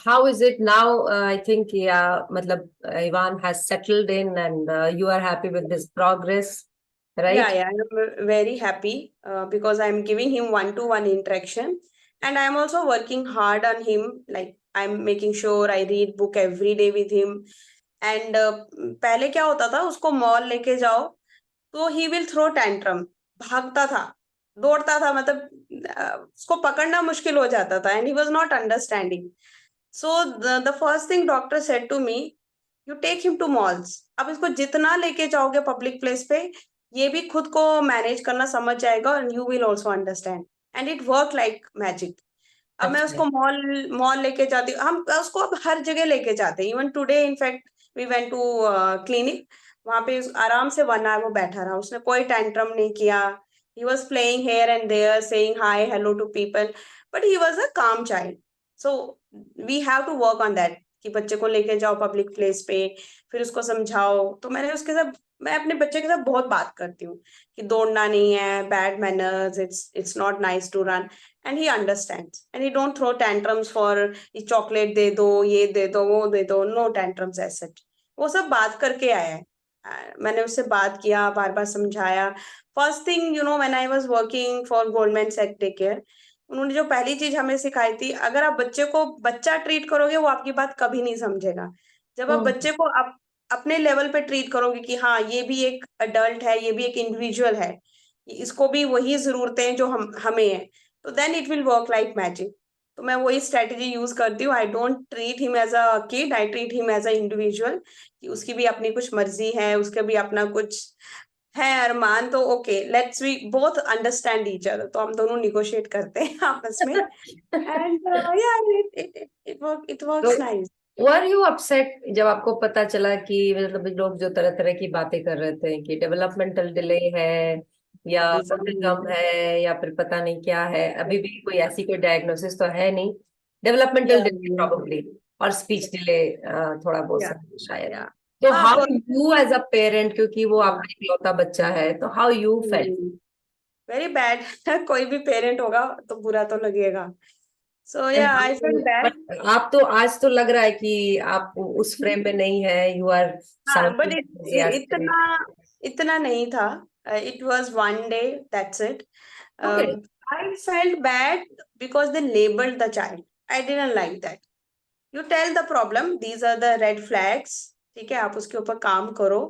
how is it now? I think, yeah, matlab, Ivan has settled in and you are happy with his progress, right? Yeah, I'm very happy because I'm giving him one-to-one interaction, and I'm also working hard on him. Like I'm making sure I read book every day with him. And पहले क्या होता था, उसको mall लेके जाओ तो he will throw tantrum, भागता था, दौड़ता था, मतलब उसको पकड़ना मुश्किल हो जाता था, and he was not understanding. So the first thing doctor said to me, you take him to malls. अब इसको जितना लेके जाओगे पब्लिक प्लेस पे, ये भी खुद को मैनेज करना समझ जाएगा, and you will also understand. And it work like magic. अब मैं अच्छा. उसको मॉल मॉल लेके जाती हूँ, हम उसको अब हर जगह लेके जाते हैं. Even today in fact we went to clinic. वहां पे आराम से 1 hour वो बैठा रहा, उसने कोई टेंट्रम नहीं किया. He was playing here and there, saying hi hello to people, but he was a calm child. So we have to work on that, कि बच्चे को लेके जाओ पब्लिक प्लेस पे, फिर उसको समझाओ. तो मैं अपने बच्चे के साथ बहुत बात करती हूँ कि दौड़ना नहीं है, bad manners, it's not nice to run. And he understands, and he don't throw tantrums for ये चॉकलेट दे दो, ये दे दो, वो दे दो. No tantrums as such. वो सब बात करके आया है. मैंने उससे बात किया, बार बार समझाया. First thing, you know, when I was working for Goldman सैक्स टेक केयर, उन्होंने जो पहली चीज हमें सिखाई थी, अगर आप बच्चे को बच्चा ट्रीट करोगे, वो आपकी बात कभी नहीं समझेगा. जब आप Hmm. बच्चे को अपने लेवल पे ट्रीट करोगे कि हाँ ये भी एक अडल्ट है, ये भी एक इंडिविजुअल है, इसको भी वही जरूरतें हैं जो हमें है, तो then it will work like magic. तो मैं वही स्ट्रेटेजी यूज करती हूँ. I don't treat him as a kid, I treat him as a individual, कि उसकी भी अपनी कुछ मर्जी है, उसका भी अपना कुछ है अरमान. तो okay, let's we both understand each other. तो हम दोनों निगोशिएट करते हैं आपस में, एंड या इट तो works nice. Were you upset जब आपको पता चला कि मतलब लोग जो तरह तरह की बातें कर रहे थे कि डेवलपमेंटल डिले है या ऑटिज्म है या फिर पता नहीं क्या है, अभी भी कोई ऐसी कोई डायग्नोसिस तो है नहीं, डेवलपमेंटल या डिले प्रॉब्ली और स्पीच डिले थोड़ा बहुत या सा शायद. या तो हाँ, how you as a parent, क्योंकि वो हाँ. आपका इकलौता बच्चा है, तो how you felt? Very bad. कोई भी पेरेंट होगा तो बुरा तो लगेगा. सो या आई फेल्ट बैड. बट आप तो आज तो लग रहा है कि आप उस फ्रेम में नहीं है, यू आर हाँ, बट साउंडिंग. इतना इतना नहीं था. It was 1 day, that's it. Okay. I felt bad because they labelled the child. I didn't like that. You tell the problem, these are the red flags. ठीक है, आप उसके ऊपर काम करो.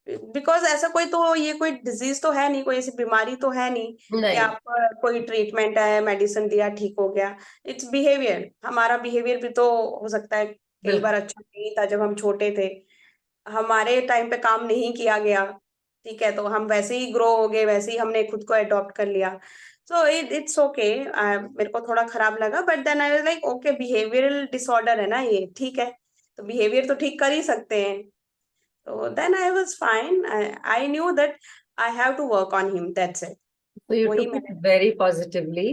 बिकॉज ऐसा कोई तो, ये कोई डिजीज तो है नहीं, कोई ऐसी बीमारी तो है नहीं कि नहीं. आप कोई ट्रीटमेंट है, मेडिसिन दिया, ठीक हो गया. It's behaviour. हमारा बिहेवियर भी तो हो सकता है कई बार बिल्कुल. अच्छा नहीं था जब हम छोटे थे, हमारे टाइम पे काम नहीं किया गया. ठीक है, तो हम वैसे ही ग्रो हो गए, वैसे ही हमने खुद को अडॉप्ट कर लिया. So it's okay. मेरे को थोड़ा खराब लगा, but then I was like okay, behavioural disorder है ना ये, ठीक है, तो बिहेवियर तो ठीक कर ही सकते हैं. तो then I was fine. I knew that I have to work on him, that's it. तो यू वही टुक इट मैंने. Very positively.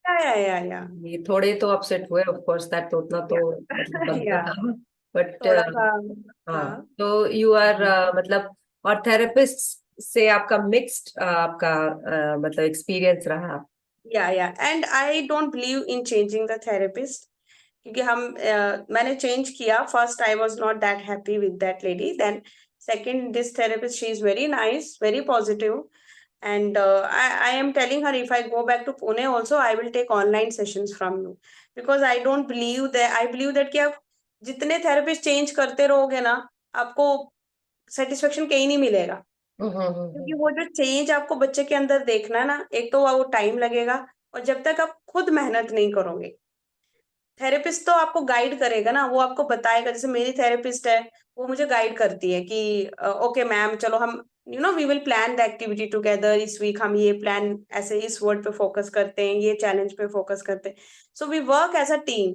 या ये थोड़े तो अपसेट हुए, ऑफ कोर्स, दैट तो उतना तो या मतलब बनता या था. बट थोड़ा सा. हाँ, हाँ. तो यू आर मतलब, और थेरेपिस्ट से आपका मिक्स्ड आपका मतलब एक्सपीरियंस रहा. या and I don't believe in changing the therapist, क्योंकि मैंने चेंज किया. First I was not that happy with that lady, then second this therapist, she is very nice, very positive. And I am telling her, if I go back to Pune also, I will take online sessions from you, because I don't believe that, I believe that कि आप जितने therapist change करते रहोगे ना, आपको satisfaction कहीं नहीं मिलेगा. क्योंकि वो जो चेंज आपको बच्चे के अंदर देखना है ना, एक तो वो टाइम लगेगा, और जब तक आप खुद मेहनत नहीं करोगे, थेरेपिस्ट तो आपको गाइड करेगा ना, वो आपको बताएगा. जैसे मेरी थेरेपिस्ट है, वो मुझे गाइड करती है कि ओके मैम, चलो हम, you know, we will plan the activity together. इस वीक हम ये प्लान, ऐसे इस वर्ड पे फोकस करते हैं, ये चैलेंज पे फोकस करते हैं. So we work as a team,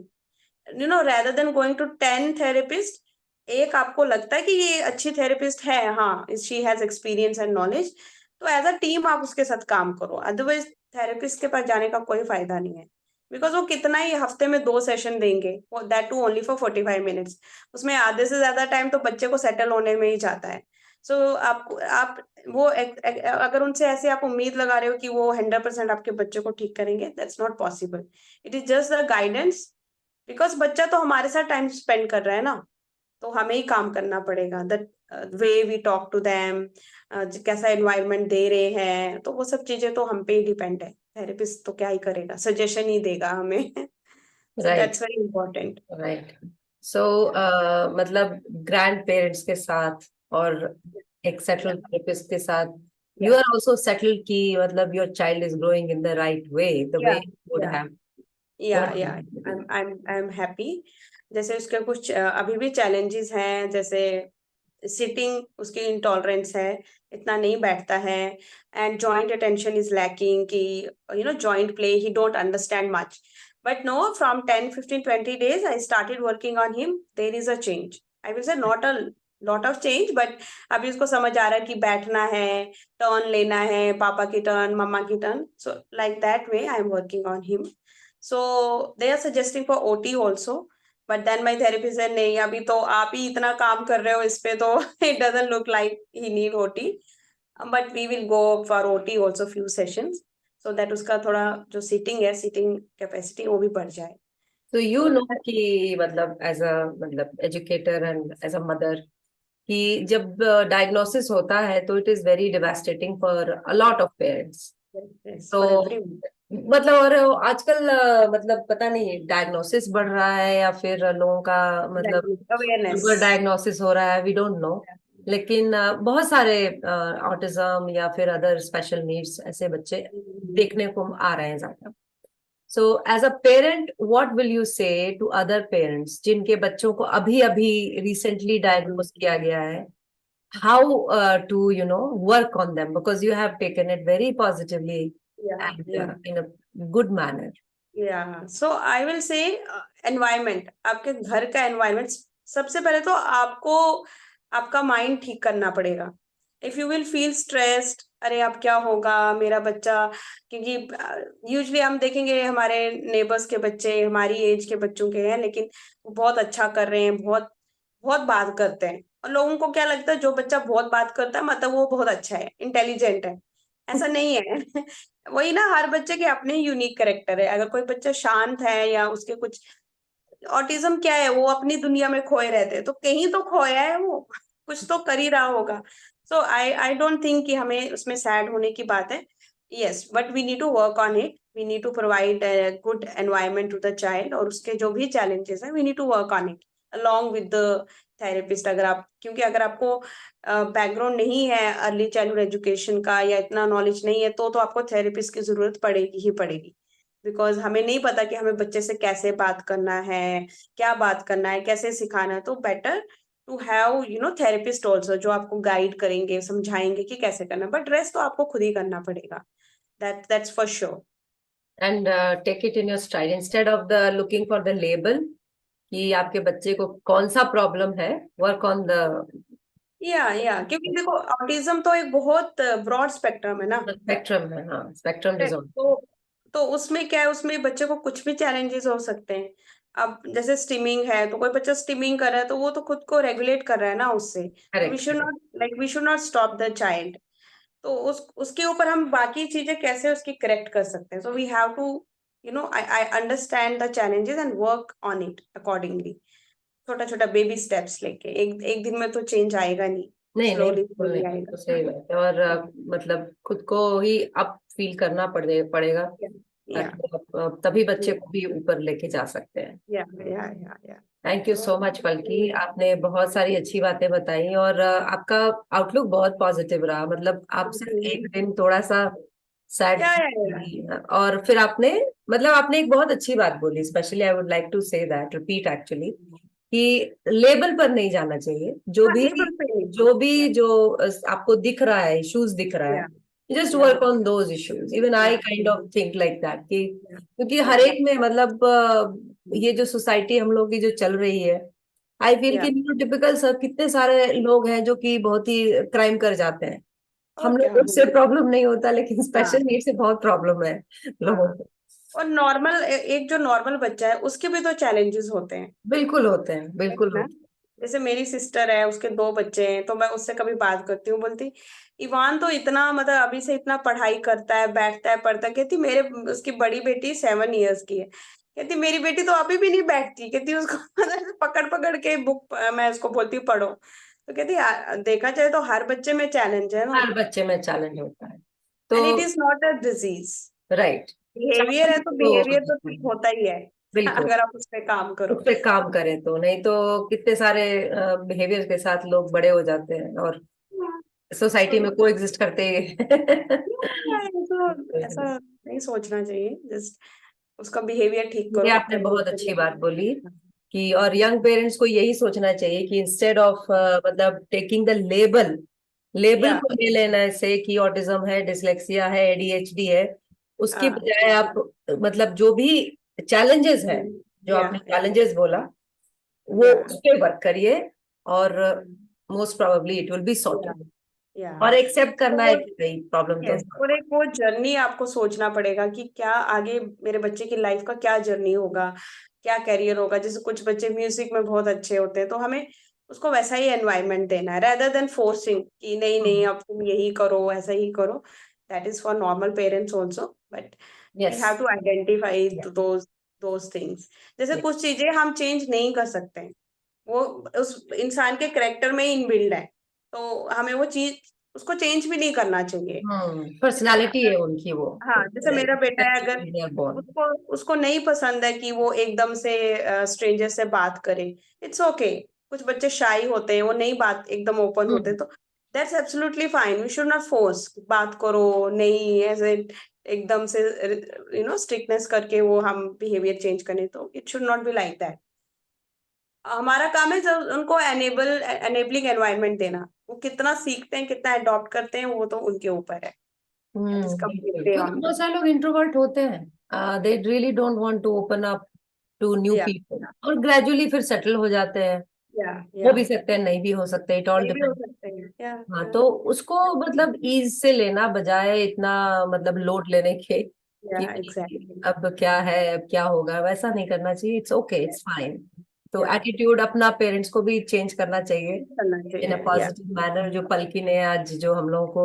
you know, rather than going to 10 therapist. एक आपको लगता है कि ये अच्छी थेरेपिस्ट है, हाँ, she has experience and knowledge, तो एज अ टीम आप उसके साथ काम करो. अदरवाइज थेरेपिस्ट के पास जाने का कोई फायदा नहीं है, बिकॉज वो कितना ही हफ्ते में 2 सेशन देंगे, that too only for 45 minutes. उसमें आधे से ज्यादा टाइम तो बच्चे को सेटल होने में ही जाता है. सो आप वो अगर उनसे ऐसे आप उम्मीद लगा रहे हो कि वो 100% आपके बच्चे को ठीक करेंगे, that's not possible. It is just the guidance. Because बच्चा तो हमारे साथ टाइम स्पेंड कर रहा है ना, तो हमें ही काम करना पड़ेगा। The way we talk to them, कैसा एनवायरनमेंट दे रहे हैं, तो वो सब चीजें तो हम पे ही डिपेंड है। थेरेपिस्ट तो क्या ही करेगा, सजेशन ही देगा हमें। So right, that's very important. Right. So मतलब ग्रैंड पेरेंट्स के साथ और एक सेटल्ड थेरेपिस्ट के साथ यू या आर ऑल्सो सेटल्ड कि मतलब your child is growing in the right way या वुड या हैव या आई एम हैप्पी। जैसे उसके कुछ अभी भी चैलेंजेस हैं, जैसे सिटिंग उसकी इंटॉलरेंस है, इतना नहीं बैठता है। And joint attention is lacking, कि joint play he don't understand much. But no, from 10, 15, 20 days I started working on him. There is a change. I will say not a lot of change, but अभी उसको समझ आ रहा है कि बैठना है, turn लेना है, पापा की टर्न, मम्मा की turn. So like that way I am working on him. So they are suggesting for OT also, but then my therapist है, नहीं अभी तो आप ही इतना काम कर रहे हो इस पे, तो it doesn't look like he need OT। But we will go for OT also few sessions, so that उसका थोड़ा जो सीटिंग है, सीटिंग कैपेसिटी वो भी बढ़ जाए। तो यू तो नो कि मतलब एज अ मतलब educator and as a mother कि जब डायग्नोसिस होता है तो it is very devastating for a lot of parents. तो फॉर एवरीवन। मतलब और आजकल मतलब पता नहीं डायग्नोसिस बढ़ रहा है या फिर लोगों का मतलब अवेयरनेस। शुगर डायग्नोसिस हो रहा है, वी डोंट नो। लेकिन बहुत सारे ऑटिज्म या फिर अदर स्पेशल नीड्स ऐसे बच्चे देखने को आ रहे हैं ज्यादा। So as a parent what will you say to other parents जिनके बच्चों को अभी अभी रिसेंटली डायग्नोस किया गया है, how to work on them because you have taken it very positively या and या in a good manner. या सो आई विल से एनवायरमेंट, आपके घर का एनवायरमेंट। सबसे पहले तो आपको आपका माइंड ठीक करना पड़ेगा। If you will feel stressed, अरे अब क्या होगा मेरा बच्चा, क्योंकि यूजुअली हम देखेंगे हमारे नेबर्स के बच्चे हमारी एज के बच्चों के हैं, लेकिन वो बहुत अच्छा कर रहे हैं, बहुत बहुत बात करते हैं, और लोगों को क्या लगता है जो बच्चा बहुत बात करता है मतलब वो बहुत अच्छा है, इंटेलिजेंट है। ऐसा नहीं है। वही ना, हर बच्चे के अपने यूनिक कैरेक्टर है। अगर कोई बच्चा शांत है या उसके कुछ ऑटिज्म क्या है, वो अपनी दुनिया में खोए रहते हैं, तो कहीं तो खोया है वो, कुछ तो कर ही रहा होगा। सो आई डोंट थिंक कि हमें उसमें सैड होने की बात है। Yes, but we need to work on it. We need to provide good environment to the child, और उसके जो भी चैलेंजेस है we need to work on it along with the therapist. अगर आप, क्योंकि अगर आपको बैकग्राउंड नहीं है अर्ली चाइल्डहुड एजुकेशन का, या इतना नॉलेज नहीं है, तो आपको थेरेपिस्ट की जरूरत पड़ेगी ही पड़ेगी। बिकॉज हमें नहीं पता कि हमें बच्चे से कैसे बात करना है, क्या बात करना है, कैसे सिखाना है। तो better to have therapist also, जो आपको गाइड करेंगे, समझाएंगे कि कैसे करना है। बट रेस्ट तो आपको खुद ही करना पड़ेगा, that's for sure. And take it in your stride instead of the looking for the label कि आपके बच्चे को कौन सा प्रॉब्लम है, वर्क ऑन द या क्योंकि देखो, ऑटिज्म तो एक बहुत ब्रॉड स्पेक्ट्रम है ना। स्पेक्ट्रम है। हाँ, स्पेक्ट्रम Correct. डिसऑर्डर। तो उसमें क्या है, उसमें बच्चे को कुछ भी चैलेंजेस हो सकते हैं। अब जैसे स्टिमिंग है, तो कोई बच्चा स्टिमिंग कर रहा है, तो वो तो खुद को रेगुलेट कर रहा है ना उससे। तो we correct, should correct. Not, we should not stop the child. तो उसके ऊपर हम बाकी चीजें कैसे उसकी करेक्ट कर सकते हैं। So we have to I understand the challenges and work on it accordingly. छोटा छोटा बेबी स्टेप्स लेके, एक दिन में तो चेंज आएगा नहीं, नहीं, नहीं, स्लोली बिल्कुल नहीं, स्लोली तो आएगा। सही बात है। और मतलब खुद को ही अप फील करना पड़ेगा या ताकि तभी बच्चे को भी ऊपर लेके जा सकते हैं। या या या थैंक यू सो मच पलकी, आपने बहुत सारी अच्छी बातें बताई और आपका आउटलुक बहुत पॉजिटिव रहा। मतलब आप सिर्फ एक दिन थोड़ा सा सैड या थी और फिर आपने मतलब आपने एक बहुत अच्छी बात बोली, specially I would like to say that repeat actually कि लेबल पर नहीं जाना चाहिए। जो हाँ, भी लेवल पे नहीं। जो भी जो आपको दिख रहा है, इश्यूज दिख रहा है, या जस्ट या work on those issues. Even या I kind of think like that कि या क्योंकि हर या एक में मतलब ये जो सोसाइटी हम लोग की जो चल रही है, आई फील या कि टिपिकल सब कितने सारे लोग हैं जो कि बहुत ही क्राइम कर जाते हैं। हम और क्या। लोग से प्रॉब्लम नहीं होता लेकिन हाँ स्पेशल नीड से बहुत प्रॉब्लम है लोगों हाँ। को। और नॉर्मल, एक जो नॉर्मल बच्चा है उसके भी तो चैलेंजेस होते हैं, बिल्कुल होते हैं, है बिल्कुल ना। होते जैसे मेरी सिस्टर है, उसके 2 बच्चे हैं, तो मैं उससे कभी बात करती हूँ, बोलती इवान तो इतना मतलब अभी से इतना पढ़ाई करता है, बैठता है, पढ़ता है। कहती मेरे, उसकी बड़ी बेटी 7 years की है, कहती मेरी बेटी तो अभी भी नहीं बैठती, कहती उसको मतलब पकड़ पकड़ के बुक मैं उसको बोलती हूँ पढ़ो, तो कहती देखा जाए तो हर बच्चे में चैलेंज है ना, हर बच्चे में चैलेंज होता है एंड इट तो is not a disease. Right. Behaviour है तो बिहेवियर तो ठीक होता ही है बिल्कुल, अगर आप उस पर काम उस करो। पे काम करें तो, नहीं तो कितने सारे बिहेवियर के साथ लोग बड़े हो जाते हैं और सोसाइटी में को एग्जिस्ट करते तो ऐसा नहीं सोचना चाहिए, जस्ट उसका बिहेवियर ठीक ये करो आपने तभी बहुत उससे अच्छी बात भी- बोली कि, और यंग पेरेंट्स को यही सोचना चाहिए कि इंस्टेड ऑफ मतलब टेकिंग द लेबल, लेबल या को ले लेना से कि ऑटिज्म है, डिसलेक्सिया है, एडीएचडी है, उसके हाँ बजाय आप मतलब जो भी चैलेंजेस है, जो या आपने चैलेंजेस बोला, वो या उस पे वर्क करिए और most probably it will be या सॉर्टेड। या और एक्सेप्ट करना है तो कि भाई प्रॉब्लम तो यस, और एक वो जर्नी आपको सोचना पड़ेगा कि क्या आगे मेरे बच्चे की लाइफ का क्या जर्नी होगा, क्या करियर होगा। जैसे कुछ बच्चे म्यूजिक में बहुत अच्छे होते हैं तो हमें उसको वैसा ही एनवायरनमेंट देना है, रेदर देन फोर्सिंग कि नहीं नहीं अब तुम यही करो ऐसा ही करो। That is for normal parents also, but we yes. Have to identify those things. जैसे कुछ चीजें हम चेंज नहीं कर सकते हैं, वो उस इंसान के करेक्टर में ही इनबिल्ड है, तो हमें वो चीज उसको चेंज भी नहीं करना चाहिए। जैसे पर्सनालिटी है उनकी वो, हाँ, जैसे मेरा बेटा है, अगर बॉर्न। उसको उसको नहीं पसंद है कि वो एकदम से स्ट्रेंजर से बात करे, इट्स ओके। कुछ बच्चे शाई होते हैं, वो नहीं बात एकदम ओपन होते, तो that's absolutely fine. We should not force बात करो, नहीं ऐसे एकदम से स्ट्रिक्टनेस करके वो हम बिहेवियर चेंज करें, तो it should not be like that. हमारा काम है जब उनको एनेबलिंग एनवायरनमेंट देना, वो कितना सीखते हैं कितना अडॉप्ट करते हैं वो तो उनके ऊपर है। दैट इज बिल्कुल, कंप्लीटली क्योंकि ऑन बहुत देम। सारे लोग इंट्रोवर्ट होते हैं, they really don't want to open up to new या पीपल, और ग्रेजुअली फिर सेटल हो जाते हैं। या हो या भी सकते हैं, नहीं भी हो सकते, इट ऑल नहीं भी हो डिपेंड। सकते हैं, या हाँ, तो उसको मतलब ईज से लेना बजाय इतना मतलब लोड लेने के या कि एग्जैक्टली अब क्या है, अब क्या होगा, वैसा नहीं करना चाहिए। It's okay, it's fine. तो या एटीट्यूड अपना पेरेंट्स को भी चेंज करना चाहिए करना इन अ चाहिए या पॉजिटिव मैनर, जो पलकी ने आज जो हम लोगों को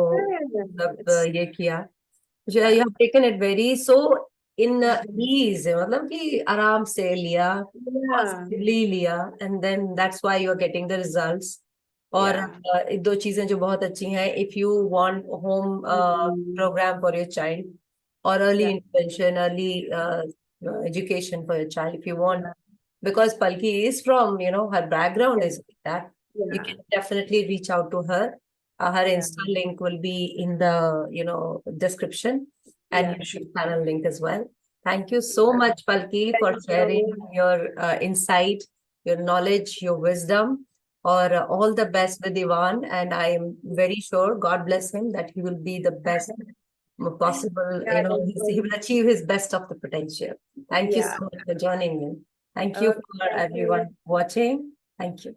मतलब इट्स ये किया, you या have taken it very so in ease, मतलब कि आराम से लिया, या पॉजिटिवली लिया, and then that's why you are getting the results. और या एक दो चीजें जो बहुत अच्छी हैं, if you want home program for your child और अर्ली या intervention, early education for your child, if you want, because Palki is from, her background is like that, you can definitely reach out to her. Her Insta link will be in the, description, and या YouTube channel link as well. Thank you so much, Palki, for thank sharing you your insight, your knowledge, your wisdom, or all the best with Ivan. And I am very sure, God bless him, that he will be the best possible, या he will achieve his best of the potential. Thank you या so much for joining in. Thank you okay for thank you everyone watching. Thank you.